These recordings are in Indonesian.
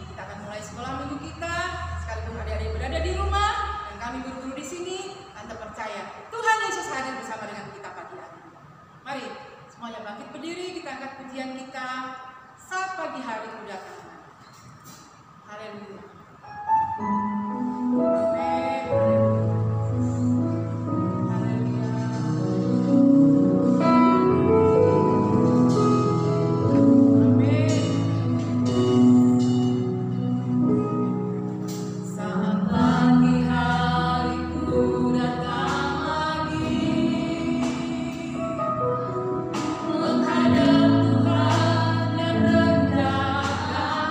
kita akan mulai sekolah minggu kita. Sekalipun adik-adik berada di rumah dan kami guru-guru di sini, Tante percaya Tuhan Yesus hadir bersama dengan kita pagi hari ini. Mari semuanya bangkit berdiri, kita angkat pujian kita. Saat pagi hari ku datang. Haleluya. Menghadap Tuhan dan rendahkan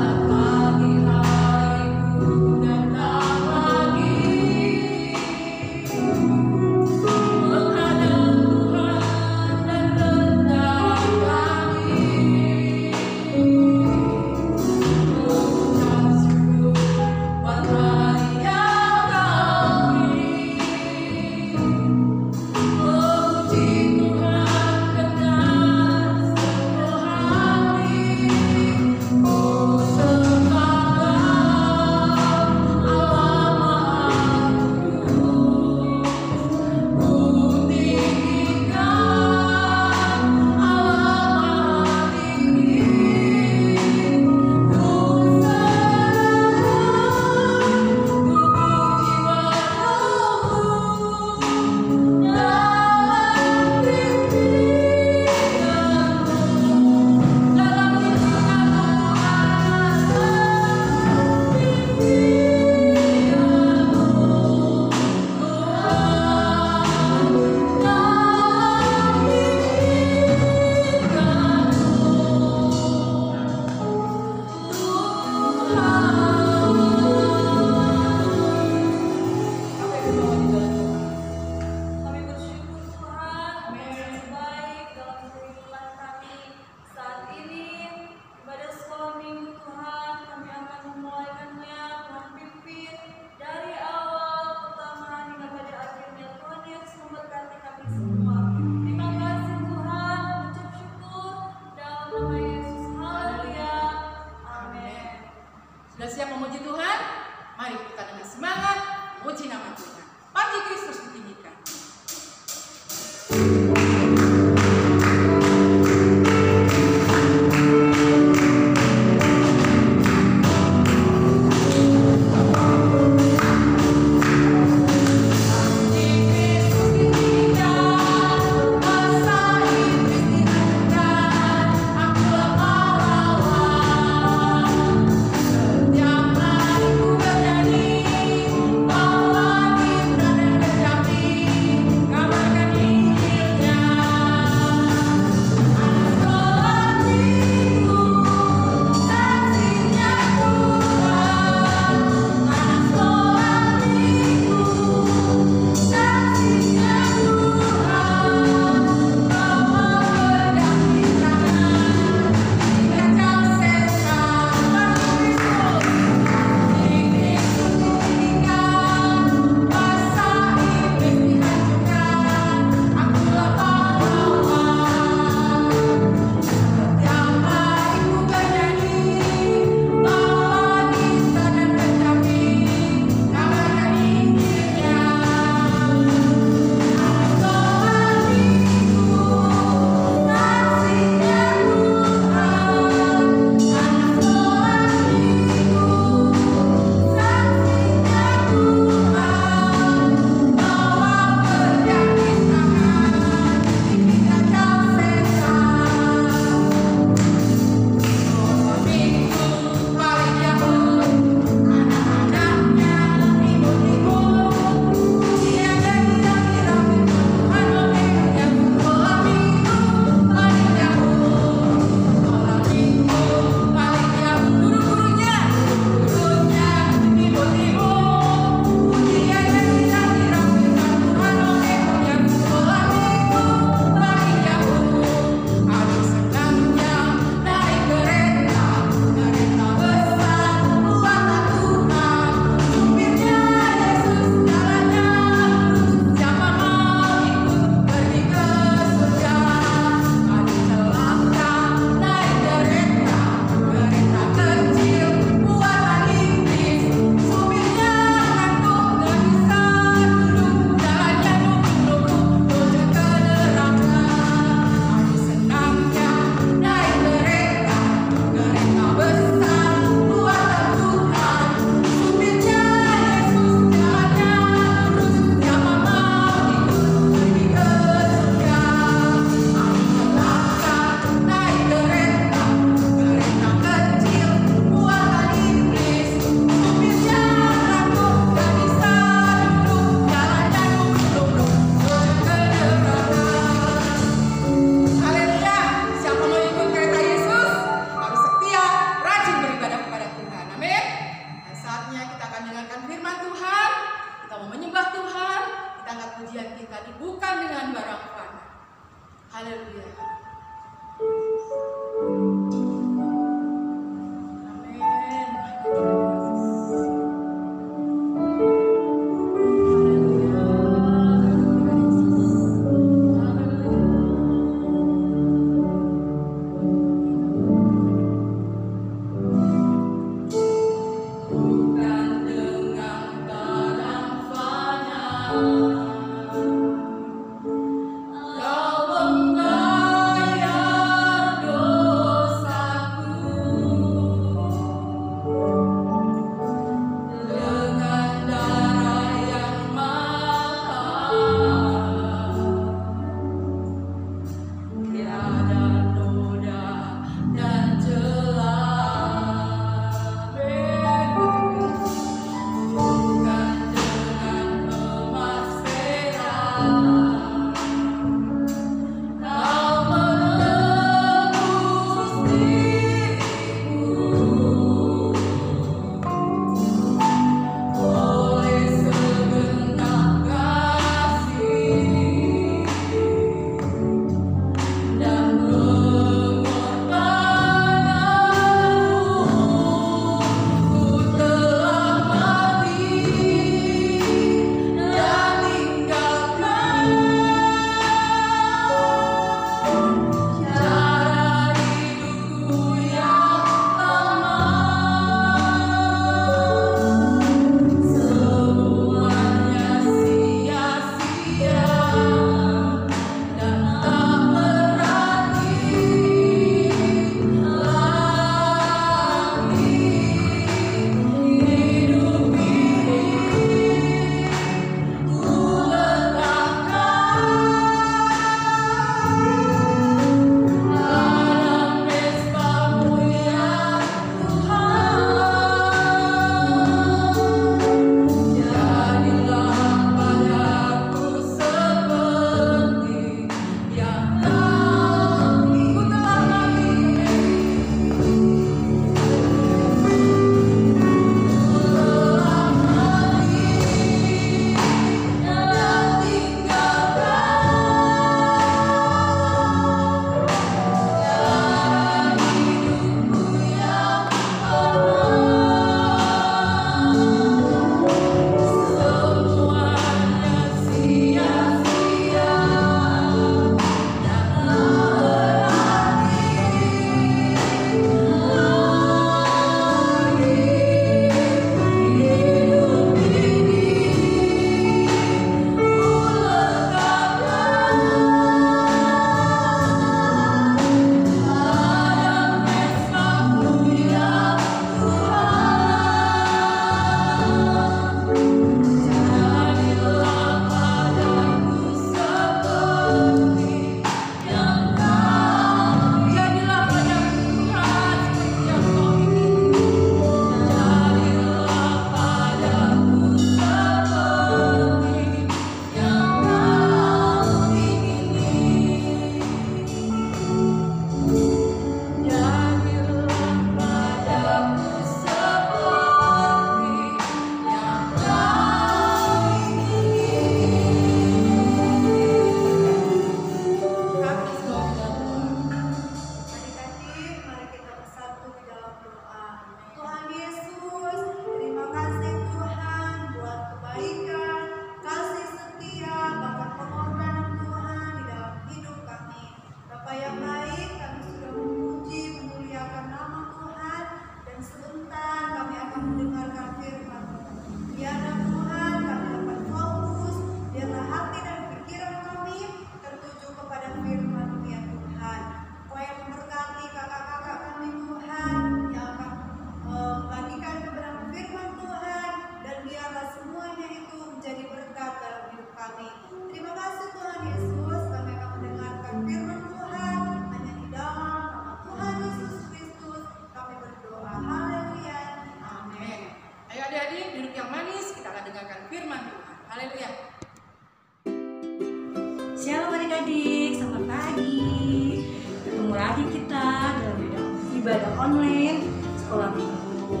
adik-adik, selamat pagi. Ketemu lagi kita dalam ibadah online sekolah minggu.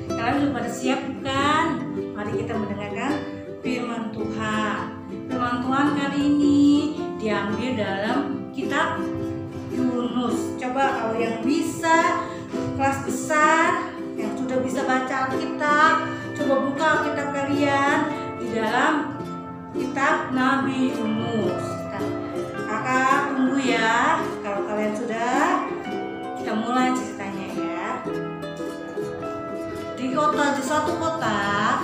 Kalian sudah pada siap bukan? Mari kita mendengarkan firman Tuhan. Firman Tuhan kali ini diambil dalam kitab Yunus. Coba kalau yang bisa kelas besar, yang sudah bisa baca Alkitab, coba buka Alkitab kalian di dalam kitab Nabi Yunus. Kakak tunggu ya. Kalau kalian sudah, kita mulai ceritanya ya. Di suatu kota,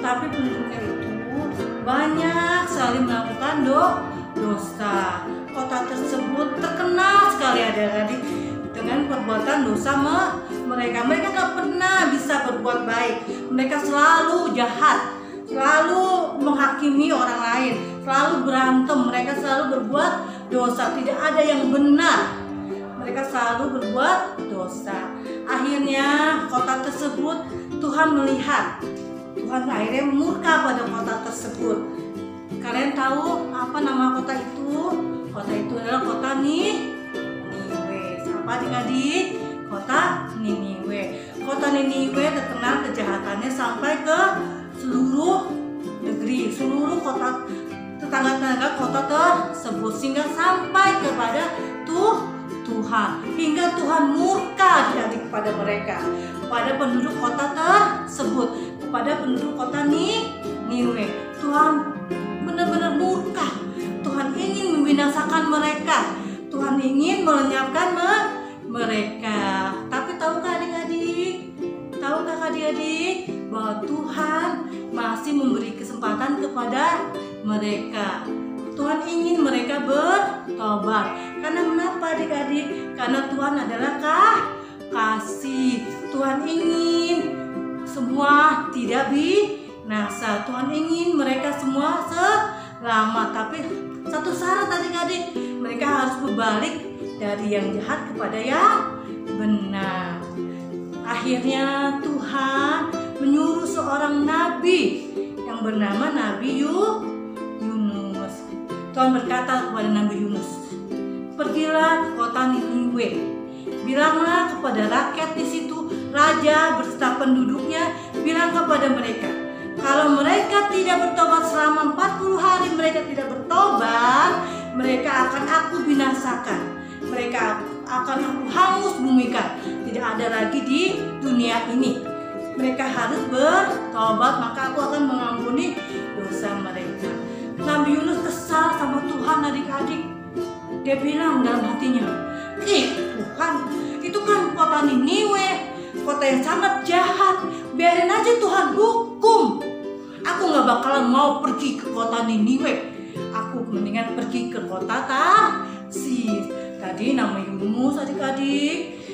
tapi penduduknya itu banyak sekali melakukan dosa. Kota tersebut terkenal sekali adik-adik dengan perbuatan dosa mereka. Mereka gak pernah bisa berbuat baik. Mereka selalu jahat, selalu menghakimi orang lain, selalu berantem. Mereka selalu berbuat dosa. Tidak ada yang benar. Mereka selalu berbuat dosa. Akhirnya kota tersebut Tuhan melihat. Tuhan akhirnya murka pada kota tersebut. Kalian tahu apa nama kota itu? Kota itu adalah kota Niniwe. Siapa adik-adik? Kota Niniwe. Kota Niniwe terkenal kejahatannya sampai ke seluruh negeri, seluruh kota tetangga-tetangga kota tersebut, sehingga sampai kepada Tuhan, hingga Tuhan murka kepada mereka, kepada penduduk kota tersebut, kepada penduduk kota Niniwe. Tuhan benar-benar murka. Tuhan ingin membinasakan mereka. Tuhan ingin melenyapkan mereka. Tapi tahukah adik-adik? Tahukah adik-adik bahwa Tuhan masih memberi kesempatan kepada mereka. Tuhan ingin mereka bertobat. Karena mengapa adik-adik? Karena Tuhan adalah kasih. Tuhan ingin semua tidak binasa. Tuhan ingin mereka semua selamat. Tapi satu syarat adik-adik, mereka harus berbalik dari yang jahat kepada yang benar. Akhirnya Tuhan menyuruh seorang nabi yang bernama Nabi Yunus. Tuhan berkata kepada Nabi Yunus, "Pergilah ke kota Niniwe. Bilanglah kepada rakyat di situ, raja beserta penduduknya, bilang kepada mereka, kalau mereka tidak bertobat selama 40 hari, mereka tidak bertobat, mereka akan aku binasakan. Mereka akan aku hangus bumikan. Tidak ada lagi di dunia ini. Mereka harus bertobat, maka aku akan mengampuni dosa mereka." Nabi Yunus kesal sama Tuhan adik-adik. Dia bilang dalam hatinya, Tuhan, itu kan kota Niniwe, kota yang sangat jahat. Biarin aja Tuhan hukum. Aku gak bakalan mau pergi ke kota Niniwe. Aku mendingan pergi ke kota Tarsis. Tadi nama Yunus adik-adik,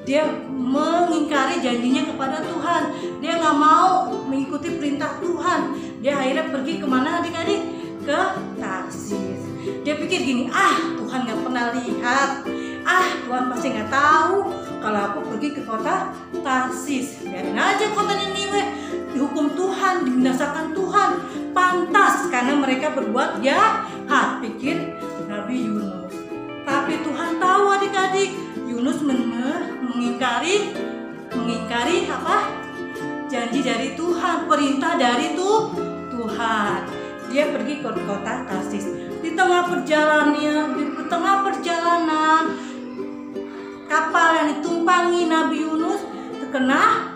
dia mengingkari janjinya kepada Tuhan. Dia gak mau mengikuti perintah Tuhan. Dia akhirnya pergi kemana adik-adik? Ke Tarsis. Dia pikir gini, Tuhan gak pernah lihat. Tuhan pasti gak tahu kalau aku pergi ke kota Tarsis. Biarin aja kota Niniwe dihukum Tuhan, dibinasakan Tuhan. Pantas karena mereka berbuat jahat, pikir Nabi Yunus. Tapi Tuhan tahu adik-adik, Yunus mengingkari apa? Janji dari Tuhan, perintah dari Tuhan. Dia pergi ke kota Tarsis. Di tengah perjalanan, kapal yang ditumpangi Nabi Yunus terkena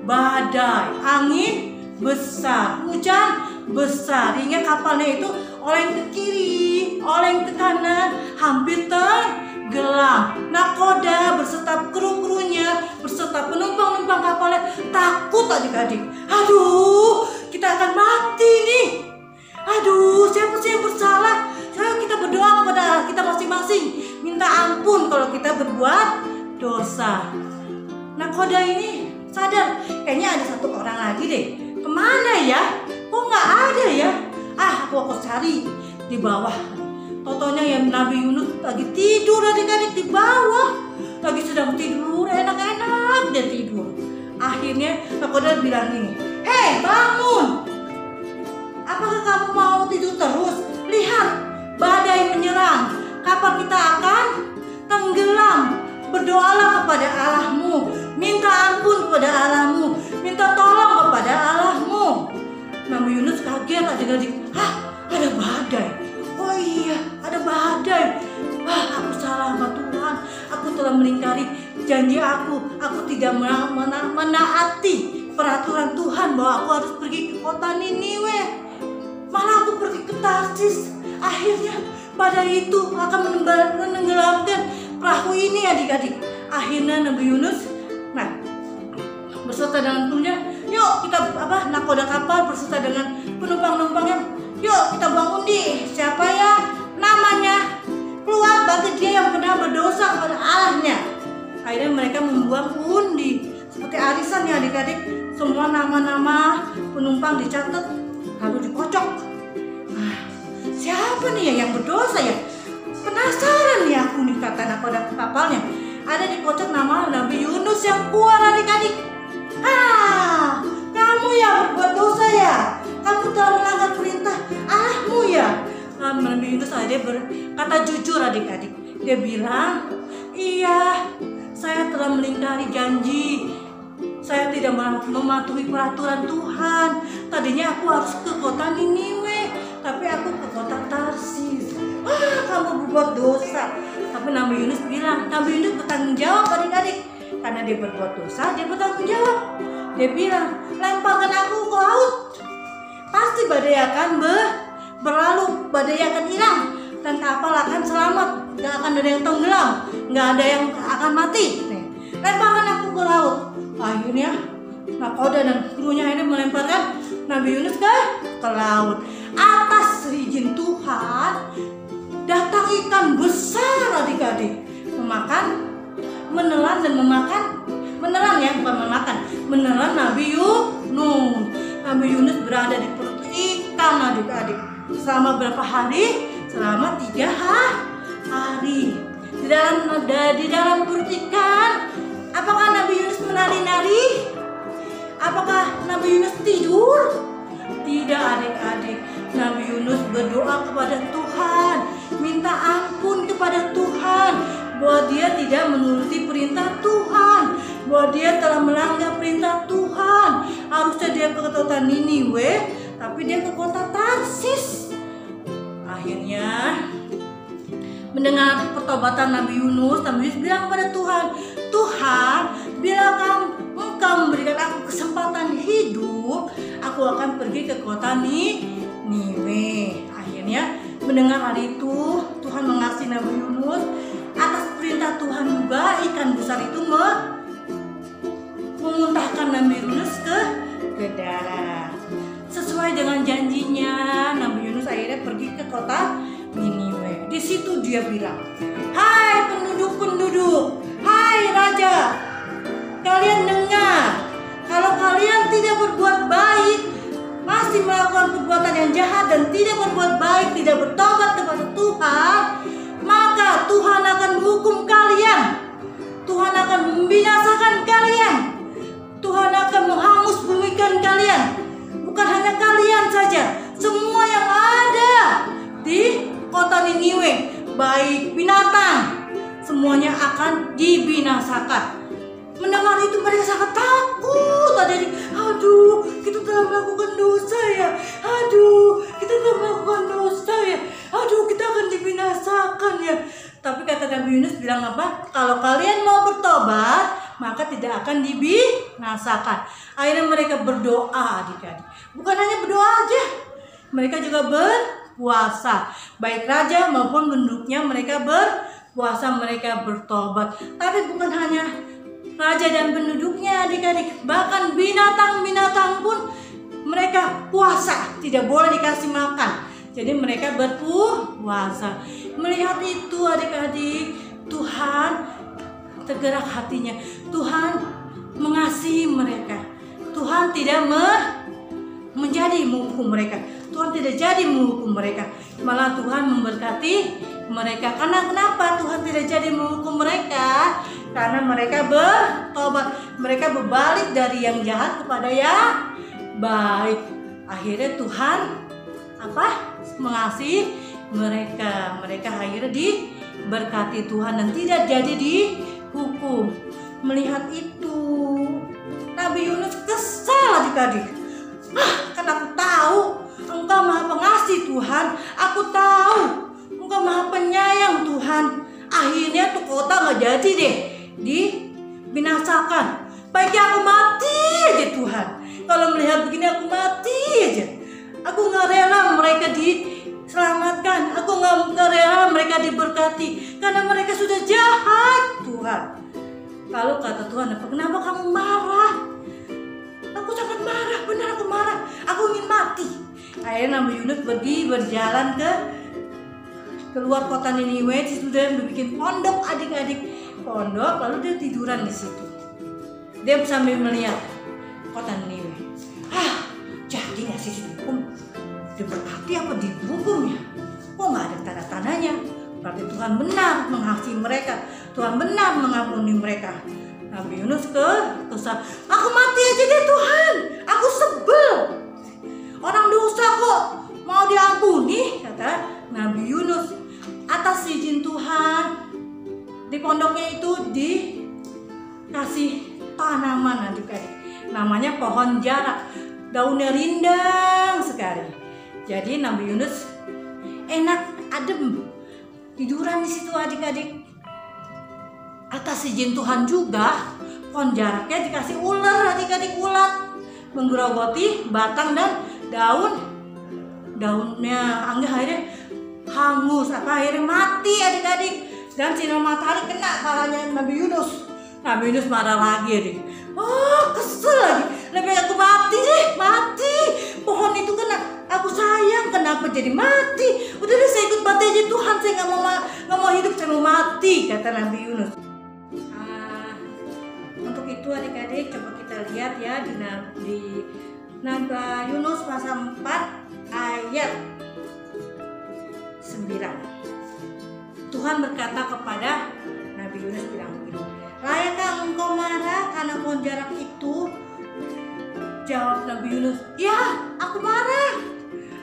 badai, angin besar, hujan besar, hingga kapalnya itu oleng ke kiri, oleng ke kanan, hampir tenggelam. Nakoda beserta kru-krunya, beserta penumpang-penumpang kapalnya takut adik-adik. Aduh, kita akan mati nih. Aduh, siapa sih yang bersalah? Kita berdoa kepada kita masing-masing, minta ampun kalau kita berbuat dosa. Nakoda ini sadar, kayaknya ada satu orang lagi deh. Kemana ya? Kok nggak ada ya? Aku cari di bawah. Totonya yang Nabi Yunus lagi tidur adik-adik di bawah. Lagi sedang tidur, enak-enak dia tidur. Akhirnya nakoda bilang gini, "Hei, bangun! Apakah kamu mau tidur terus? Lihat, badai menyerang, kapan kita akan tenggelam. Berdoalah kepada Allahmu, minta ampun kepada Allahmu, minta tolong kepada Allahmu. Nabi Yunus kaget adik-adik. Ada badai. Oh iya, ada badai. Aku salah sama Tuhan. Aku telah melingkari janji aku. Aku tidak menaati peraturan Tuhan bahwa aku harus pergi ke kota Niniwe. Malah aku pergi ke Tarsis. Akhirnya badai itu akan menenggelamkan perahu ini adik-adik. Akhirnya Nabi Yunus beserta dengan krunya, yuk kita nakoda kapal beserta dengan penumpang-penumpangnya. Yuk kita bangun di siapa ya namanya, keluar bagi dia yang pernah berdosa kepada Allahnya. Akhirnya mereka membuang undi seperti arisan ya adik-adik. Semua nama-nama penumpang dicatat lalu dikocok. Siapa nih ya yang berdosa ya? Penasaran nih aku nih, kata nakoda kapalnya. Ada dikocok nama Nabi Yunus yang keluar adik-adik. Kamu yang berbuat dosa ya? Kamu telah melanggar perintah Allahmu ya? Nabi Yunus aja berkata jujur adik-adik. Dia bilang, iya, saya telah melingkari janji. Saya tidak mematuhi peraturan Tuhan. Tadinya aku harus ke kota Niniwe, tapi aku ke kota Tarsis. Kamu berbuat dosa. Tapi Nabi Yunus bilang, Nabi Yunus bertanggung jawab adik-adik. Karena dia berbuat dosa, dia bertanggung jawab. Dia bilang, lemparkan aku ke laut. Pasti badai akan berlalu, badai akan hilang, dan kapal akan selamat. Gak akan ada yang tenggelam, gak ada yang akan mati. Lemparkan aku ke laut. Akhirnya nakoda dan krunya ini melemparkan Nabi Yunus ke laut. Atas izin Tuhan, datang ikan besar adik-adik, menelan Nabi Yunus. Nabi Yunus berada di perut ikan adik-adik selama berapa hari? Selama 3 hari. Di dalam perut ikan, apakah Nabi Yunus menari-nari? Apakah Nabi Yunus tidur? Tidak adik-adik. Nabi Yunus berdoa kepada Tuhan, minta ampun kepada Tuhan bahwa dia tidak menuruti perintah Tuhan, bahwa dia telah melanggar perintah Tuhan. Harusnya dia ke kota Niniwe, tapi dia ke kota Tarsis. Akhirnya mendengar pertobatan Nabi Yunus, Nabi Yunus bilang kepada Tuhan, Tuhan, bila Engkau memberikan aku kesempatan hidup, aku akan pergi ke kota Niniwe. Akhirnya mendengar hal itu, Tuhan mengasihi Nabi Yunus. Atas perintah Tuhan juga ikan besar itu memuntahkan Nabi Yunus ke darat. Sesuai dengan janjinya, Nabi Yunus akhirnya pergi ke kota Niniwe. Di situ dia bilang, hai penduduk-penduduk, hai raja, kalian dengar, kalau kalian tidak berbuat baik, masih melakukan perbuatan yang jahat dan tidak berbuat baik, tidak bertobat kepada Tuhan, maka Tuhan akan menghukum kalian. Tuhan akan membinasakan kalian. Tuhan akan menghangusbumikan kalian. Bukan hanya kalian saja, semua yang ada di kota Niniwe, baik binatang, semuanya akan dibinasakan. Mendengar itu mereka sangat takut. Aduh, kita telah melakukan dosa ya. Aduh, kita telah melakukan dosa ya. Aduh, kita akan dibinasakan ya. Tapi kata Nabi Yunus bilang apa? Kalau kalian mau bertobat, maka tidak akan dibinasakan. Akhirnya mereka berdoa adik-adik. Bukan hanya berdoa aja, mereka juga berpuasa. Baik raja maupun penduduknya mereka berpuasa, mereka bertobat. Tapi bukan hanya raja dan penduduknya adik-adik, bahkan binatang-binatang pun mereka puasa, tidak boleh dikasih makan. Jadi mereka berpuasa. Melihat itu adik-adik, Tuhan tergerak hatinya. Tuhan mengasihi mereka. Tuhan tidak menjadi menghukum mereka. Tuhan tidak jadi menghukum mereka. Malah Tuhan memberkati mereka. Karena kenapa Tuhan tidak jadi menghukum mereka? Karena mereka bertobat. Mereka berbalik dari yang jahat kepada yang baik. Akhirnya Tuhan mengasihi mereka. Mereka akhirnya diberkati Tuhan dan tidak jadi dihukum. Melihat itu, Nabi Yunus kesal adik-adik. Kan aku tahu Engkau Maha Pengasih Tuhan. Aku tahu Engkau Maha Penyayang Tuhan. Akhirnya tuh kota gak jadi deh dibinasakan. Baiknya aku mati aja Tuhan. Kalau melihat begini aku mati aja. Aku gak rela mereka diselamatkan. Aku gak rela mereka diberkati. Karena mereka sudah jahat Tuhan. Lalu kata Tuhan, kenapa kamu marah? Aku sangat marah, benar aku marah. Aku ingin mati. Akhirnya Nabi Yunus pergi berjalan keluar kota Niniwe. Sudah bikin pondok adik-adik. Pondok, lalu dia tiduran di situ. Dia sambil melihat kota Niniwe. Jadi nggak sih dihukum? Diberkati apa dihukum ya? Kok nggak ada tanda-tandanya? Berarti Tuhan benar mengasihi mereka. Tuhan benar mengampuni mereka. Nabi Yunus kesal. Aku mati aja deh Tuhan. Aku sebel. Orang dosa kok mau diampuni? Kata Nabi Yunus. Atas izin Tuhan, di pondoknya itu dikasih tanaman adik-adik. Namanya pohon jarak. Daunnya rindang sekali. Jadi Nabi Yunus enak, adem, tiduran di situ adik-adik. Atas izin Tuhan juga, pohon jaraknya dikasih ular adik-adik, ulat menggerogoti batang dan daunnya akhirnya hangus, akhirnya mati adik-adik. Dan sinar matahari kena kepalanya Nabi Yunus. Nabi Yunus marah lagi adik. Kesel lagi. Lebih aku mati deh, mati. Pohon itu kena aku sayang, kenapa jadi mati? Udah deh saya ikut mati aja Tuhan, saya nggak mau hidup, saya mau mati, kata Nabi Yunus. Untuk itu adik-adik coba kita lihat ya di Nabi Yunus pasal 4 ayat 9. Tuhan berkata kepada Nabi Yunus bilang begini, layakkah engkau marah karena pohon jarak itu? Jawab Nabi Yunus, ya aku marah.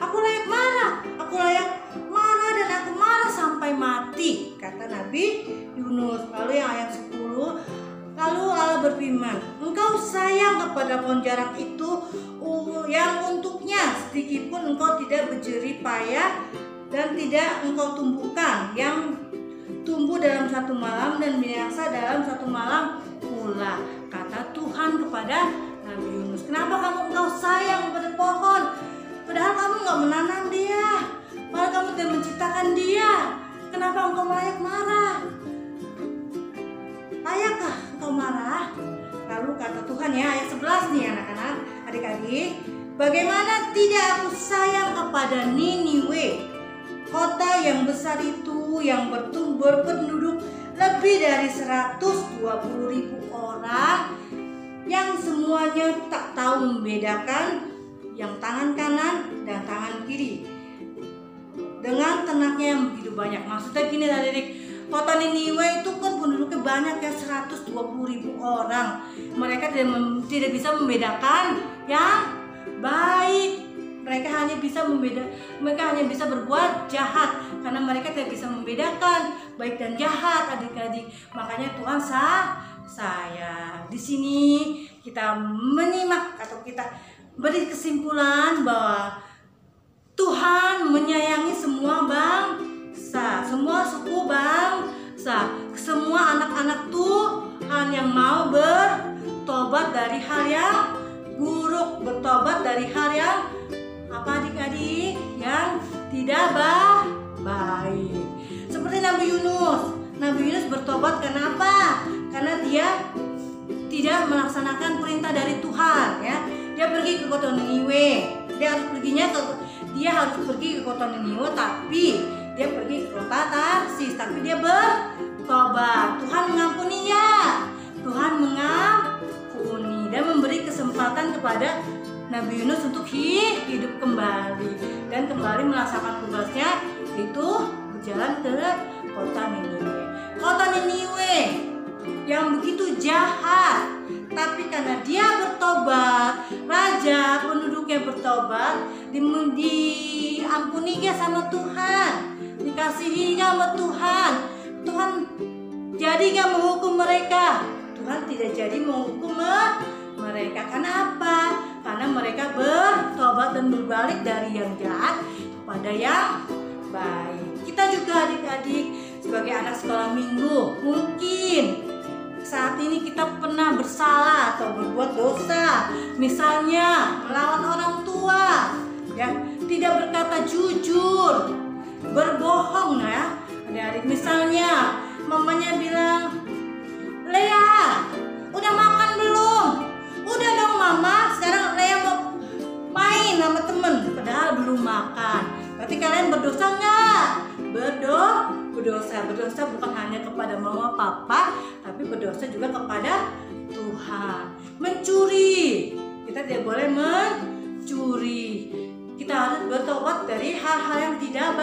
Aku layak marah. Aku layak marah dan aku marah sampai mati, kata Nabi Yunus. Lalu yang ayat 10, lalu Allah berfirman, engkau sayang kepada pohon jarak itu yang untuknya sedikit pun engkau tidak berjerih payah dan tidak engkau tumbuhkan, yang tumbuh dalam satu malam dan binasa dalam satu malam pula, kata Tuhan kepada Nabi Yunus. Kenapa engkau sayang kepada pohon? Padahal kamu gak menanam dia, padahal kamu tidak menciptakan dia. Kenapa engkau layak marah? Layakkah engkau marah? Lalu kata Tuhan ya, ayat 11 nih anak-anak, adik-adik, bagaimana tidak aku sayang kepada Niniwe, kota yang besar itu, yang berpenduduk lebih dari 120.000 orang, yang semuanya tak tahu membedakan yang tangan kanan dan tangan kiri, dengan ternaknya yang begitu banyak. Maksudnya gini adik-adik, kota Niniwe itu kan penduduknya banyak ya, 120.000 orang. Mereka tidak bisa membedakan yang baik. Mereka hanya bisa berbuat jahat, karena mereka tidak bisa membedakan baik dan jahat adik-adik. Makanya Tuhan sayang. Di sini kita menyimak atau kita beri kesimpulan bahwa Tuhan menyayangi semua bangsa, semua suku bangsa, semua anak-anak Tuhan yang mau bertobat dari hal yang buruk, bertobat dari hal yang adik-adik yang tidak baik. Seperti Nabi Yunus bertobat karena apa? Karena dia tidak melaksanakan perintah dari Tuhan ya. Dia pergi ke kota Niniwe. Dia harus pergi ke kota Niniwe, tapi dia pergi ke kota Tarsis, tapi dia bertobat. Tuhan mengampuni ya. Tuhan mengampuni dan memberi kesempatan kepada Nabi Yunus untuk hidup kembali dan kembali melaksanakan tugasnya, itu berjalan ke kota Niniwe. Kota Niniwe yang begitu jahat, tapi karena dia bertobat, raja penduduknya bertobat, diampuni dia sama Tuhan. dikasihinya sama Tuhan. Tuhan jadi gak menghukum mereka. Tuhan tidak jadi menghukum mereka. Karena apa? Karena mereka bertobat dan berbalik dari yang jahat kepada yang baik. Kita juga adik-adik sebagai anak sekolah minggu, mungkin saat ini kita pernah bersalah atau berbuat dosa. Misalnya melawan orang tua, ya, tidak berkata jujur, berbohong, ya. Adik-adik, misalnya mamanya bilang, "Lea, udah makan belum?" "Udah dong mama, sekarang Lea mau main sama temen." Padahal belum makan. Berarti kalian berdosa nggak? Berdosa. Berdosa bukan hanya kepada mama papa, tapi berdosa juga kepada Tuhan. Mencuri, kita tidak boleh mencuri. Kita harus bertobat dari hal-hal yang tidak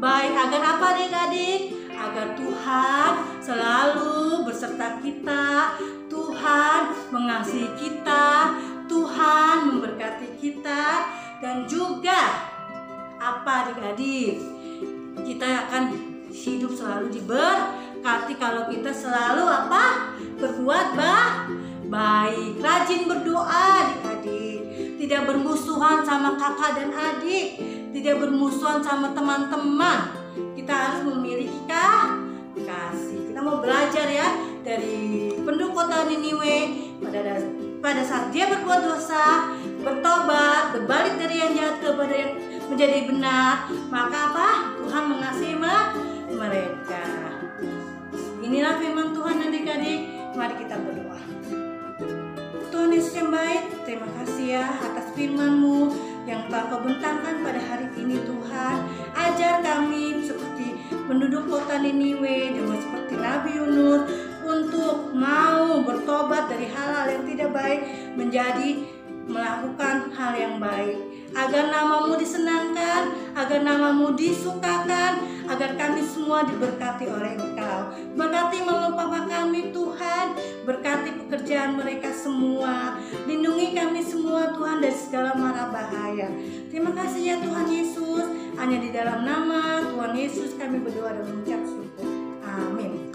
baik. Agar apa adik-adik? Agar Tuhan selalu berserta kita, Tuhan mengasihi kita, Tuhan memberkati kita, dan juga apa adik-adik? Kita akan hidup selalu diberkati kalau kita selalu apa? Berbuat baik, rajin berdoa adik-adik, tidak bermusuhan sama kakak dan adik, tidak bermusuhan sama teman-teman. Kita harus memiliki kasih. Kita mau belajar ya dari penduduk kota Niniwe. Pada saat dia berbuat dosa, bertobat, berbalik dari yang jahat kepada yang menjadi benar, maka apa? Tuhan mengasihi mereka. Inilah firman Tuhan adik-adik. Mari kita berdoa. Tuhan Yesus yang baik, terima kasih ya atas firman-Mu yang telah Kau bentangkan pada hari ini Tuhan. Ajar kami seperti penduduk kota Niniwe dan seperti Nabi Yunus untuk mau bertobat dari hal-hal yang tidak baik menjadi melakukan hal yang baik, agar nama-Mu disenangkan, agar nama-Mu disukakan, agar kami semua diberkati oleh Engkau. Berkati mama papa kami Tuhan, berkati pekerjaan mereka semua, lindungi kami semua Tuhan dari segala mara bahaya. Terima kasih ya Tuhan Yesus, hanya di dalam nama Tuhan Yesus kami berdoa dan mengucap syukur. Amin.